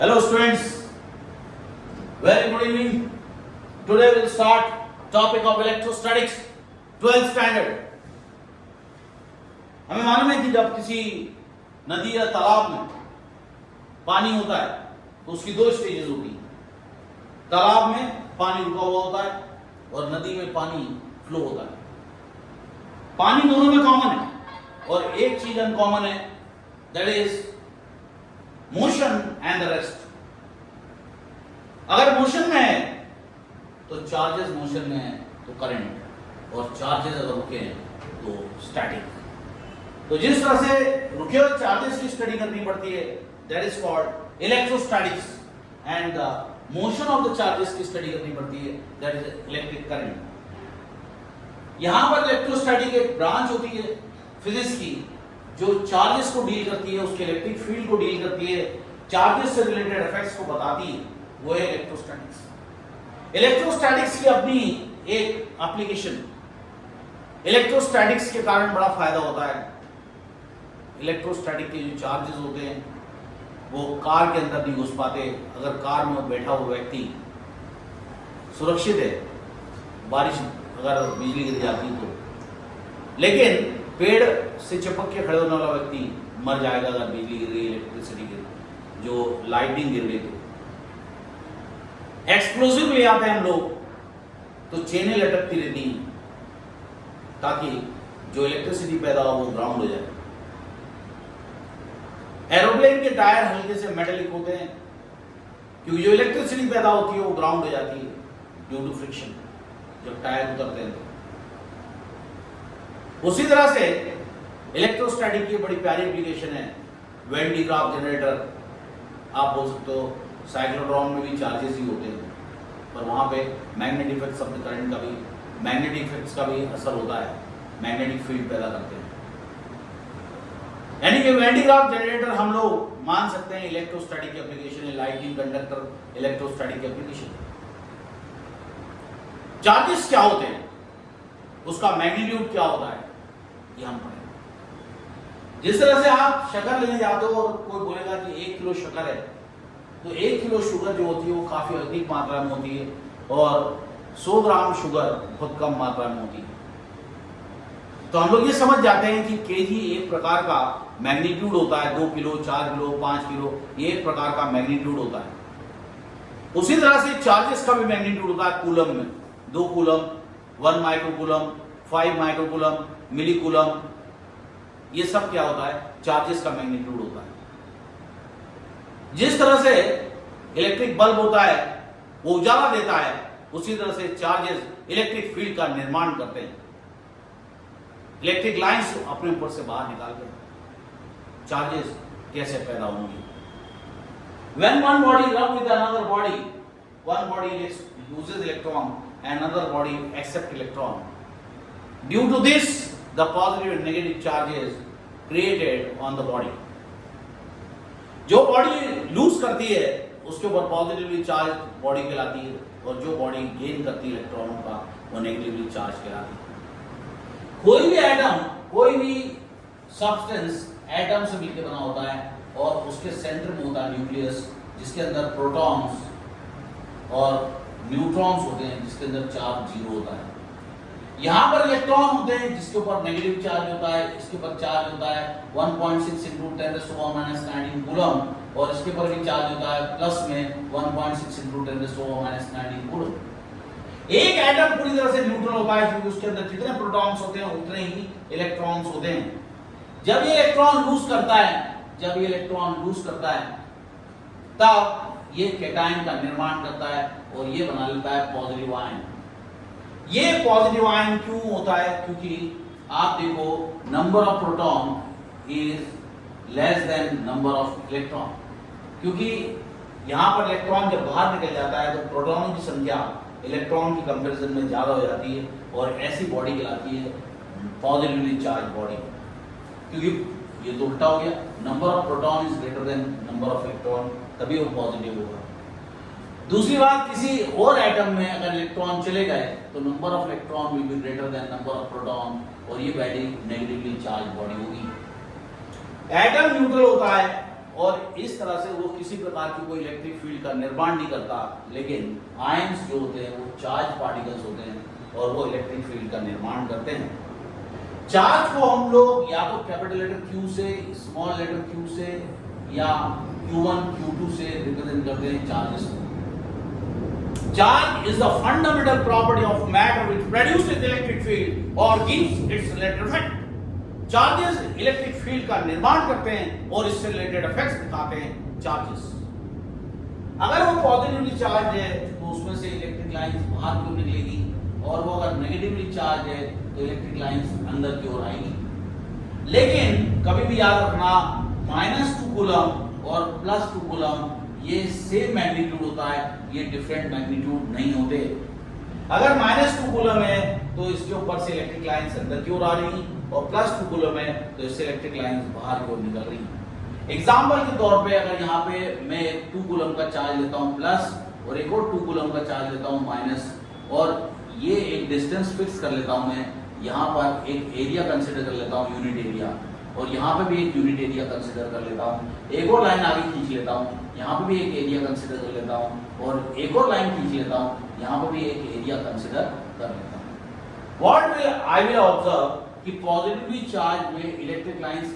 Hello students, very good evening. Today we'll start topic of electrostatics, 12th standard. हमें मालूम है कि जब किसी नदी या तालाब में पानी होता है तो उसकी दो स्टेजेस होती हैं. तालाब में पानी रुका हुआ होता है और नदी में पानी फ्लो होता है. पानी दोनों में कॉमन है और एक चीज अनकॉमन है, that is motion and the rest. अगर मोशन में है तो चार्जेस मोशन में है तो करंट, और चार्जेस अगर रुके हैं तो स्टैटिक. तो जिस तरह से रुके हुए चार्जेस की स्टडी करनी पड़ती है, that is called electrostatics, and the motion of the charges की स्टडी करनी पड़ती है, दैट इज इलेक्ट्रिक करंट. यहां पर इलेक्ट्रोस्टैटिक एक ब्रांच होती है फिजिक्स की जो चार्जेस को डील करती है, उसके इलेक्ट्रिक फील्ड को डील करती है, चार्जेस से रिलेटेड इफेक्ट्स को बताती है, वो है इलेक्ट्रोस्टैटिक्स. इलेक्ट्रोस्टैटिक्स की अपनी एक एप्लीकेशन. इलेक्ट्रोस्टैटिक्स के कारण बड़ा फायदा होता है. इलेक्ट्रोस्टैटिक के जो चार्जेस होते हैं वो कार के अंदर नहीं घुस पाते. अगर कार में बैठा हुआ व्यक्ति सुरक्षित है, बारिश अगर बिजली गिर जाती तो, लेकिन पेड़ से चिपक के खड़े होने वाला व्यक्ति मर जाएगा अगर बिजली गिर गई, इलेक्ट्रिसिटी गिर, जो लाइटिंग गिर गई तो. एक्सप्लोसिव ले आते हैं हम लोग तो चेनें लटकती रहती हैं ताकि जो इलेक्ट्रिसिटी पैदा हो वो ग्राउंड हो जाए. एरोप्लेन के टायर हल्के से मेटेलिक होते हैं क्योंकि जो इलेक्ट्रिसिटी पैदा होती है वो ग्राउंड हो जाती है ड्यू टू फ्रिक्शन जब टायर उतरते हैं. उसी तरह से इलेक्ट्रोस्टैटिक की बड़ी प्यारी एप्लीकेशन है वैन डी ग्राफ जनरेटर. आप बोल सकते हो साइक्लोट्रॉन में भी चार्जेस ही होते हैं, पर वहां पे magnetic effects of the current का भी, मैग्नेटिक इफेक्ट्स का भी असर होता है, मैग्नेटिक फील्ड पैदा करते हैं. यानी कि वैन डी ग्राफ जनरेटर हम लोग मान सकते हैं इलेक्ट्रोस्टैटिक एप्लीकेशन है, lighting conductor electrostatic application. Charges क्या होते हैं, उसका मैग्नीट्यूड क्या होता है, ये हम पढ़ेंगे. जिस तरह से आप शक्कर लेने जाते हो और कोई बोलेगा कि 1 किलो शक्कर है, तो 1 किलो शुगर जो होती है वो काफी अधिक मात्रा में होती है और 100 ग्राम शुगर बहुत कम मात्रा में होती है. तो हम लोग ये समझ जाते हैं कि केजी एक प्रकार का मैग्नीट्यूड होता है. 2 किलो, 4 किलो, 5 किलो, ये एक प्रकार का मैग्नीट्यूड होता है. उसी तरह से चार्जेस का भी मैग्नीट्यूड होता है कूलम में. 2 कूलम, 1 माइक्रोकूलम, 5 माइक्रोकूलम, मिलीकूलम, ये सब क्या होता है, चार्जेस का मैग्नीट्यूड होता है. जिस तरह से इलेक्ट्रिक बल्ब होता है वो उजाला देता है, उसी तरह से चार्जेस इलेक्ट्रिक फील्ड का निर्माण करते हैं. इलेक्ट्रिक लाइंस अपने ऊपर से बाहर निकालते हैं. चार्जेस कैसे पैदा होंगे? When one body rub with another body, one body loses electron and another body accept electron. Due to this, the positive and negative charges created on the body. जो बॉडी लूज करती है उसके ऊपर positively charge body कहलाती है, और जो body gain करती है इलेक्ट्रॉनों का वो नेगेटिवली चार्ज कहलाती है. कोई भी एटम, कोई भी सब्सटेंस एटम से मिलकर बना होता है और उसके सेंटर में होता है न्यूक्लियस, जिसके अंदर प्रोटॉन्स और न्यूट्रॉन्स होते हैं, जिसके अंदर चार्ज 0 होता है. यहां पर इलेक्ट्रॉन होते हैं जिसके ऊपर नेगेटिव चार्ज होता है, इसके ऊपर चार्ज होता है 1.6 × 10⁻⁹ कूलम, और इसके ऊपर भी चार्ज होता है प्लस में 1.6 × 10⁻⁹ कूलम. एक एटम पूरी तरह से न्यूट्रल होता है क्योंकि उसके अंदर जितने प्रोटॉन्स होते हैं उतने ही इलेक्ट्रॉन्स होते हैं. जब ये इलेक्ट्रॉन लूज करता है, तब ये कैटायन का निर्माण करता है और ये बना लेता है पॉजिटिव आयन. ये पॉजिटिव आयन क्यों होता है? क्योंकि आप देखो number of proton is less than number of electron. क्योंकि यहां पर इलेक्ट्रॉन जब बाहर निकल जाता है तो प्रोटॉनों की संख्या इलेक्ट्रॉन की कंपैरिजन में ज्यादा हो जाती है और ऐसी बॉडी कहलाती है पॉजिटिवली चार्ज बॉडी. क्योंकि ये तो उल्टा हो गया, number of proton is greater than number of electron, तभी वो पॉजिटिव होगा. दूसरी बात, किसी और एटम में अगर इलेक्ट्रॉन चले गए तो number of electron will be greater than number of proton और ये बॉडी नेगेटिवली चार्ज बॉडी होगी. एटम न्यूट्रल होता है और इस तरह से वो किसी प्रकार की कोई इलेक्ट्रिक फील्ड का निर्माण नहीं करता, लेकिन आयंस जो होते हैं वो चार्ज पार्टिकल्स होते हैं और वो इलेक्ट्रिक फील्ड का निर्माण करते हैं। चार्ज को हम लोग या तो कैपिटल लेटर Q से, स्मॉल लेटर q से या Q1 Q2 से रिप्रेजेंट करते हैं चार्जेस को। Charge is the fundamental property of matter which produces electric field or gives its related effect. Charges electric field का निर्माण करते हैं और इससे रिलेटेड इफेक्ट्स दिखाते हैं चार्जेस। अगर वो पॉजिटिवली चार्ज है तो उसमें से इलेक्ट्रिक लाइंस बाहर की ओर निकलेगी, और वो अगर नेगेटिवली चार्ज है तो इलेक्ट्रिक लाइंस अंदर की ओर आएगी। लेकिन कभी भी याद रखना, -2 कूलम और +2 कूलम ये सेम मैग्नीट्यूड होता है, ये डिफरेंट मैग्नीट्यूड नहीं होते। अगर -2 कूलम है तो इसके ऊपर से इलेक्ट्रिक लाइंस अंदर की ओर आ रही और +2 कूलम है तो इससे इलेक्ट्रिक लाइंस बाहर की ओर निकल रही। एग्जांपल के तौर पे अगर यहाँ पे मैं 2 कूलम का चार्ज लेता हूँ प्लस और एक और 2 कूलम का चार्ज लेता हूँ माइनस, और ये एक डिस्टेंस फिक्स कर लेता हूँ, मैं यहाँ पर एक एरिया कंसिडर कर लेता हूँ यूनिट एरिया, और यहाँ पे भी एक यूनिट एरिया कंसिडर कर लेता हूँ, एक और लाइन आगे खींच लेता हूँ, यहाँ पे भी एक एरिया कंसिडर कर लेता हूँ, और एक और लाइन खींच लेता हूँ, यहाँ पे भी एक एरिया कंसिडर कर लेता हूँ। What will I will observe कि पॉजिटिवली चार्ज में इलेक्ट्रिक लाइंस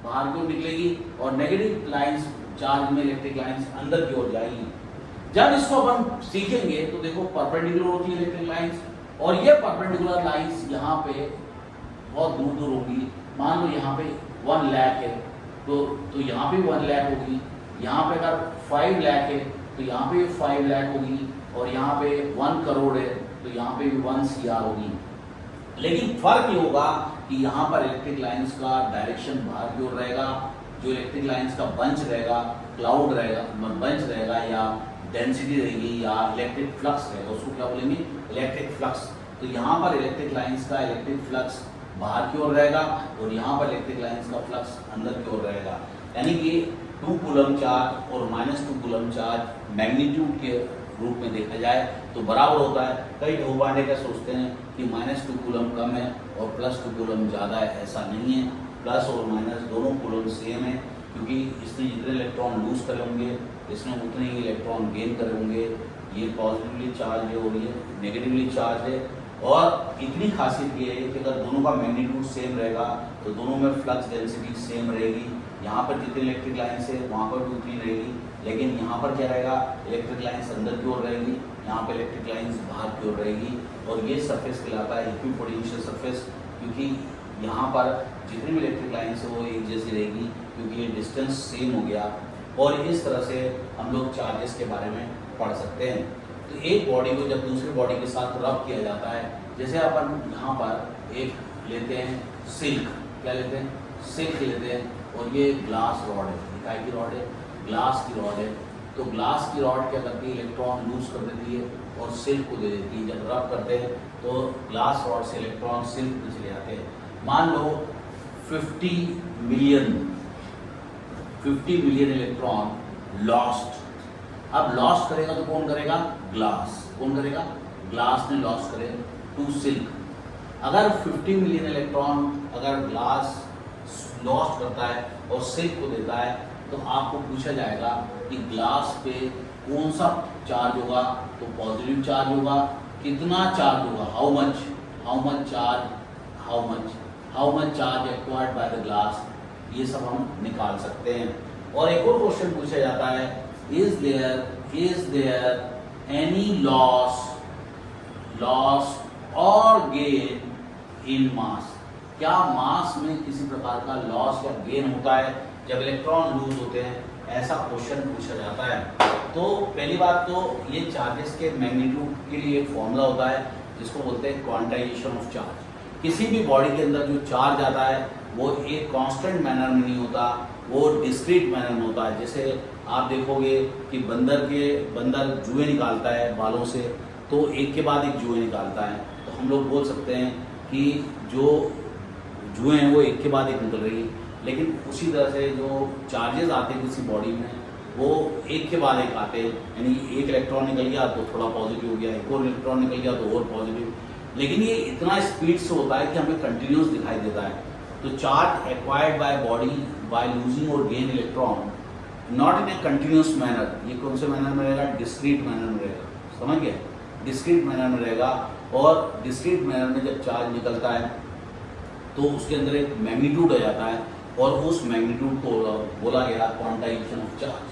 बाहर की ओर निकलेगी और नेगेटिव लाइंस चार्ज में इलेक्ट्रिक लाइंस अंदर की ओर जाएगी। जब इसको अपन सीखेंगे तो देखो परपेंडिकुलर होती है इलेक्ट्रिक लाइंस, और ये परपेंडिकुलर लाइंस यहाँ पे बहुत दूर दूर होगी। मान लो यहाँ पे 1 लाख है तो यहाँ पे 1 लाख होगी, यहाँ पे अगर 5 लाख है तो यहाँ पे 5 लाख होगी, और यहाँ पे 1 करोड़ है तो यहाँ पे भी 1 CR होगी। लेकिन फर्क ये होगा कि यहाँ पर इलेक्ट्रिक लाइंस का डायरेक्शन बाहर की ओर रहेगा, जो इलेक्ट्रिक लाइंस का बंच रहेगा, क्लाउड रहेगा, बंच रहेगा या डेंसिटी रहेगी या इलेक्ट्रिक फ्लक्स रहेगा, उसको क्या बोलेंगे, इलेक्ट्रिक फ्लक्स। तो यहाँ पर इलेक्ट्रिक लाइंस का इलेक्ट्रिक फ्लक्स बाहर की ओर रहेगा और यहाँ पर इलेक्ट्रिक लाइंस का फ्लक्स अंदर की ओर रहेगा। यानी कि 2 कूलम चार्ज और -2 कूलम चार्ज मैग्नीट्यूड के रूप में देखा जाए तो बराबर होता है। कई ढोबाने क्या सोचते हैं कि -2 कूलम कम है और +2 कूलम ज़्यादा है, ऐसा नहीं है। प्लस और माइनस दोनों कूलम सेम है, क्योंकि इसने जितने इलेक्ट्रॉन लूज करे होंगे इसमें उतने ही इलेक्ट्रॉन गेन करे होंगे। ये पॉजिटिवली चार्ज है और ये नेगेटिवली चार्ज है। और इतनी खासियत ये है कि अगर दोनों का मैग्नीट्यूड सेम रहेगा तो दोनों में फ्लक्स डेंसिटी सेम रहेगी। यहाँ पर जितनी इलेक्ट्रिक लाइन्स है वहाँ पर भी उतनी रहेगी, लेकिन यहाँ पर क्या रहेगा, इलेक्ट्रिक लाइन्स अंदर की ओर रहेगी, यहाँ पर इलेक्ट्रिक लाइन्स बाहर की ओर रहेगी। और ये सरफेस कहलाता है इक्विपोटेंशियल सरफेस, क्योंकि यहाँ पर जितनी भी इलेक्ट्रिक लाइन्स है वो एक जैसी रहेगी, क्योंकि ये डिस्टेंस सेम हो गया। और इस तरह से हम लोग चार्जेस के बारे में पढ़ सकते हैं। तो एक बॉडी को जब दूसरी बॉडी के साथ रब किया जाता है, जैसे अपन यहाँ पर एक लेते हैं सिल्क, क्या लेते हैं, सिल्क लेते हैं, और ये ग्लास रॉड है, काय की रॉड है, ग्लास की रॉड है। तो ग्लास की रॉड क्या करती है, इलेक्ट्रॉन लूज कर देती है और सिल्क को दे देती है। जब रब करते हैं तो ग्लास रॉड से इलेक्ट्रॉन सिल्क में चले जाते हैं। मान लो 50 मिलियन इलेक्ट्रॉन लॉस्ट। अब लॉस्ट करेगा तो कौन करेगा, ग्लास। कौन करेगा, ग्लास ने लॉस्ट करे टू सिल्क। अगर 50 मिलियन इलेक्ट्रॉन अगर ग्लास लॉस्ट करता है और सिल्क को देता है, तो आपको पूछा जाएगा कि ग्लास पे कौन सा चार्ज होगा, तो पॉजिटिव चार्ज होगा। कितना चार्ज होगा, how much charge acquired by the glass, ये सब हम निकाल सकते हैं। और एक और क्वेश्चन पूछा जाता है, इज देयर एनी लॉस और गेन इन मास। क्या मास में किसी प्रकार का लॉस या गेन होता है जब इलेक्ट्रॉन लूज होते हैं, ऐसा क्वेश्चन पूछा जाता है। तो पहली बात तो ये चार्जेस के मैग्नीट्यूड के लिए एक फॉर्मूला होता है जिसको बोलते हैं क्वांटाइजेशन ऑफ चार्ज। किसी भी बॉडी के अंदर जो चार्ज आता है वो एक कांस्टेंट मैनर में नहीं होता, वो डिस्क्रीट मैनर में होता है। जैसे आप देखोगे कि बंदर जुए निकालता है बालों से, तो एक के बाद एक जुए निकालता है, तो हम लोग बोल सकते हैं कि जो जुए हैं वो एक के बाद एक निकल रही है। लेकिन उसी तरह से जो चार्जेस आते हैं किसी बॉडी में वो एक के बाद एक आते हैं, यानी एक इलेक्ट्रॉन निकल गया तो थोड़ा पॉजिटिव हो गया, एक और इलेक्ट्रॉन निकल गया तो और पॉजिटिव। लेकिन ये इतना स्पीड से होता है कि हमें कंटिन्यूस दिखाई देता है। तो charge acquired by body by losing और gain electron not in a continuous manner, ये कौन से मैनर में रहेगा? डिस्क्रीट मैनर में रहेगा, समझ गए? डिस्क्रीट मैनर में रहेगा। और डिस्क्रीट मैनर में जब चार्ज निकलता है तो उसके अंदर एक मैग्नीट्यूड आ जाता है और उस मैग्नीट्यूड को बोला गया क्वांटाइजेशन ऑफ चार्ज।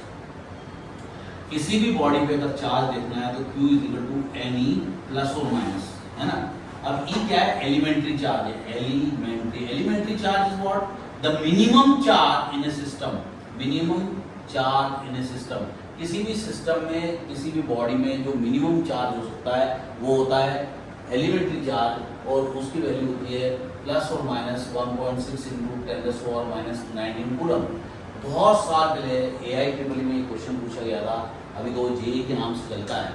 किसी भी बॉडी पे अगर चार्ज देखना है तो Q is equal to NE plus और माइनस, है ना। अब E क्या है? एलिमेंट्री चार्ज है। Elementary charge is what? The minimum charge in a system. Minimum charge in a system, किसी भी सिस्टम में, किसी भी बॉडी में जो मिनिमम चार्ज हो सकता है वो होता है एलिमेंट्री चार्ज, और उसकी वैल्यू होती है प्लस और माइनस 1.6 इंटू 10⁻⁹ कूलम। बहुत साल पहले AI-EEE में क्वेश्चन पूछा गया था, अभी तो JEE के नाम से चलता है,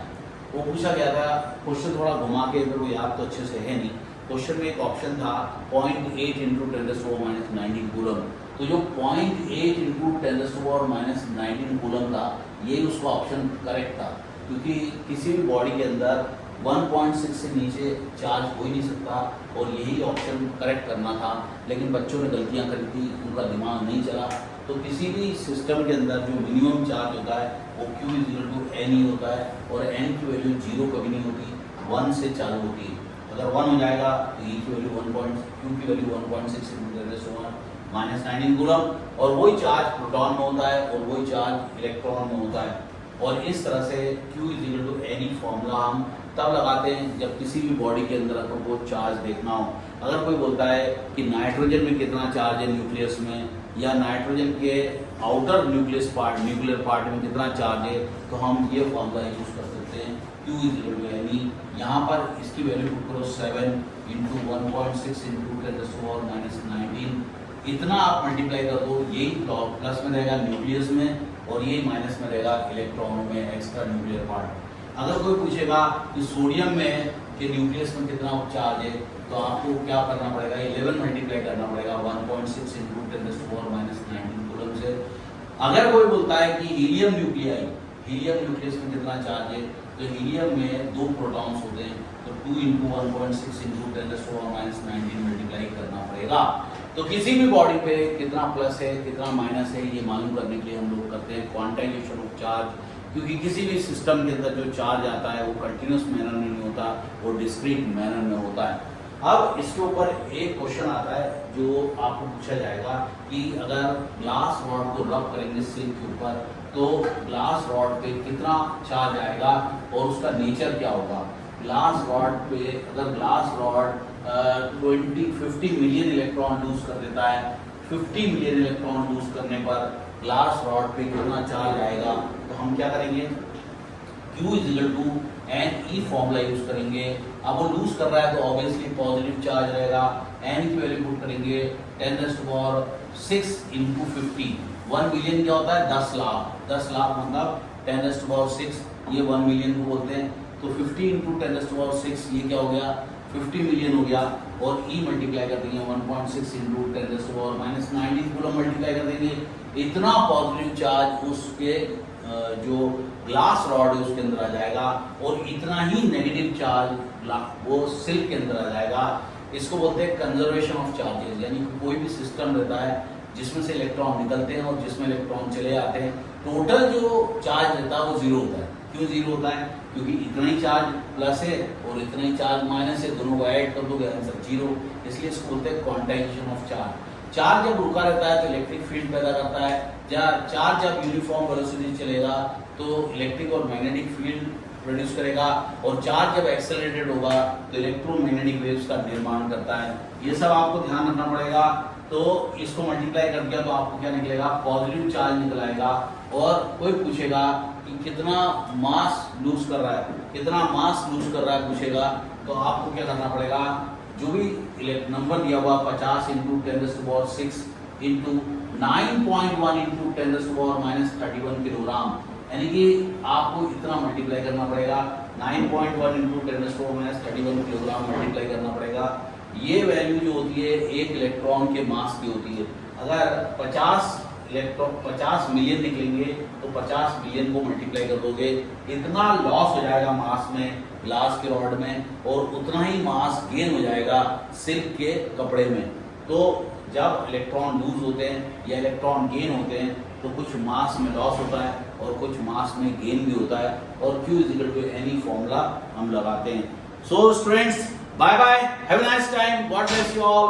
वो पूछा गया था। क्वेश्चन थोड़ा घुमा के, फिर वो याद तो अच्छे से है नहीं। क्वेश्चन में एक ऑप्शन था 0.8 इंटू 10⁻⁹ कूलम। तो जो 0.8 इंटू 10⁻⁹ कूलम था, ये उसका ऑप्शन करेक्ट था, क्योंकि किसी भी बॉडी के अंदर 1.6 से नीचे चार्ज हो ही नहीं सकता, और यही ऑप्शन करेक्ट करना था। लेकिन बच्चों ने गलतियां करी थी, उनका दिमाग नहीं चला। तो किसी भी सिस्टम के अंदर जो मिनिमम चार्ज होता है वो Q is equal to NE होता है, और N की वैल्यू 0 कभी नहीं होती, 1 से चालू होती है। अगर 1 हो जाएगा तो E की वैल्यू Q की वैल्यू 1.6 इंटू 10⁻⁹ कूलम, और वही चार्ज प्रोटॉन में होता है और वही चार्ज इलेक्ट्रॉन में होता है। और इस तरह से Q is equal to NE formula हम तब लगाते हैं जब किसी भी बॉडी के अंदर आपको वो चार्ज देखना हो। अगर कोई बोलता है कि नाइट्रोजन में कितना चार्ज है न्यूक्लियस में, या नाइट्रोजन के आउटर न्यूक्लियर पार्ट में कितना चार्ज है, तो हम ये फॉर्मूला यूज कर सकते हैं Q is equal to NE। यहाँ पर इसकी वैल्यू पुट करो 7 इंटू 1.6 इंटू 10⁻⁹, इतना आप मल्टीप्लाई कर दो, यही प्लस में रहेगा न्यूक्लियस में, और यही माइनस में रहेगा इलेक्ट्रॉनों में, एक्स्ट्रा न्यूक्लियर पार्ट। अगर कोई पूछेगा कि सोडियम में के न्यूक्लियस में कितना चार्ज है, तो आपको क्या करना पड़ेगा? 11 मल्टीप्लाई करना पड़ेगा 1.6 इंटू 10⁻⁹ कूलम से। अगर कोई बोलता है कि हीलियम न्यूक्लियस में कितना चार्ज है, तो हीलियम में 2 प्रोटॉन्स होते हैं, तो 2 इंटू 1.6 इंटू 10⁻⁹ मल्टीप्लाई करना पड़ेगा। तो किसी भी बॉडी पे कितना प्लस है कितना माइनस है, ये मालूम करने के लिए हम लोग करते हैं क्वांटाइजेशन ऑफ चार्ज, क्योंकि किसी भी सिस्टम के अंदर जो चार्ज आता है वो कंटिन्यूस मैनर में नहीं होता, वो डिस्क्रीट मैनर में होता है। अब इसके ऊपर एक क्वेश्चन आता है जो आपको पूछा जाएगा कि अगर ग्लास रॉड को रब करेंगे सिल्क के ऊपर, तो ग्लास रॉड पे कितना चार्ज आएगा और उसका नेचर क्या होगा। ग्लास रॉड पे अगर glass rod 50 million electron lose कर देता है, 50 मिलियन इलेक्ट्रॉन लूज करने पर ग्लास रॉड पे कितना चार्ज आएगा, तो हम क्या करेंगे? Q is equal to NE formula use करेंगे। अब वो लूज कर रहा है तो ऑब्वियसली पॉजिटिव चार्ज रहेगा। N की वैल्यू पुट करेंगे 10⁻⁶ इंटू 50। 1 मिलियन क्या होता है? 10 लाख। 10 लाख मतलब 10⁻⁶, ये 1 मिलियन को बोलते हैं। तो 50 इंटू 10⁻⁶, ये क्या हो गया? 50 मिलियन हो गया। और E मल्टीप्लाई कर देंगे 1.6 इंटू 10⁻⁻⁹ कूलम मल्टीप्लाई कर देंगे। इतना पॉजिटिव चार्ज उसके जो ग्लास रॉड है उसके अंदर आ जाएगा, और इतना ही नेगेटिव चार्ज वो सिल्क के अंदर आ जाएगा। इसको बोलते हैं कंजर्वेशन ऑफ चार्जेस, यानी कोई भी सिस्टम रहता है जिसमें से इलेक्ट्रॉन निकलते हैं और जिसमें इलेक्ट्रॉन चले जाते हैं, टोटल जो चार्ज रहता है वो 0 होता है। क्यों 0 होता है? क्योंकि इतना ही चार्ज प्लस है और इतना ही चार्ज माइनस है, दोनों को ऐड कर दोगे आंसर 0। इसलिए इसको बोलते हैं क्वांटाइजेशन ऑफ चार्ज। चार्ज जब रुका रहता है तो इलेक्ट्रिक फील्ड पैदा करता है। चार्ज जब यूनिफॉर्म वेलोसिटी चलेगा तो इलेक्ट्रिक और मैग्नेटिक फील्ड प्रोड्यूस करेगा, और चार्ज जब एक्सेलरेटेड होगा तो इलेक्ट्रोमैग्नेटिक वेव्स का निर्माण करता है। ये सब आपको ध्यान रखना पड़ेगा। तो इसको मल्टीप्लाई कर दिया तो आपको क्या निकलेगा? पॉजिटिव चार्ज निकल आएगा। और कोई पूछेगा कि कितना मास लूज कर रहा है, कितना मास लूज कर रहा है पूछेगा, तो आपको क्या करना पड़ेगा? जो भी नंबर दिया हुआ 50 इंटू 10⁻⁶ इंटू 9.1 इंटू 10⁻⁻31 किलोग्राम, यानी कि आपको इतना मल्टीप्लाई करना पड़ेगा। 9.1 इंटू 10⁻31 किलोग्राम मल्टीप्लाई करना पड़ेगा। ये वैल्यू जो होती है एक इलेक्ट्रॉन के मास की होती है। अगर 50 मिलियन निकलेंगे तो 50 मिलियन को मल्टीप्लाई कर दोगे, इतना लॉस हो जाएगा मास में ग्लास के रॉड में, और उतना ही मास गेन हो जाएगा सिल्क के कपड़े में। तो जब इलेक्ट्रॉन लूज होते हैं या इलेक्ट्रॉन गेन होते हैं तो कुछ मास में लॉस होता है और कुछ मास में गेन भी होता है, और Q is equal to N E formula हम लगाते हैं। So students, bye bye, have a nice time, God bless you all.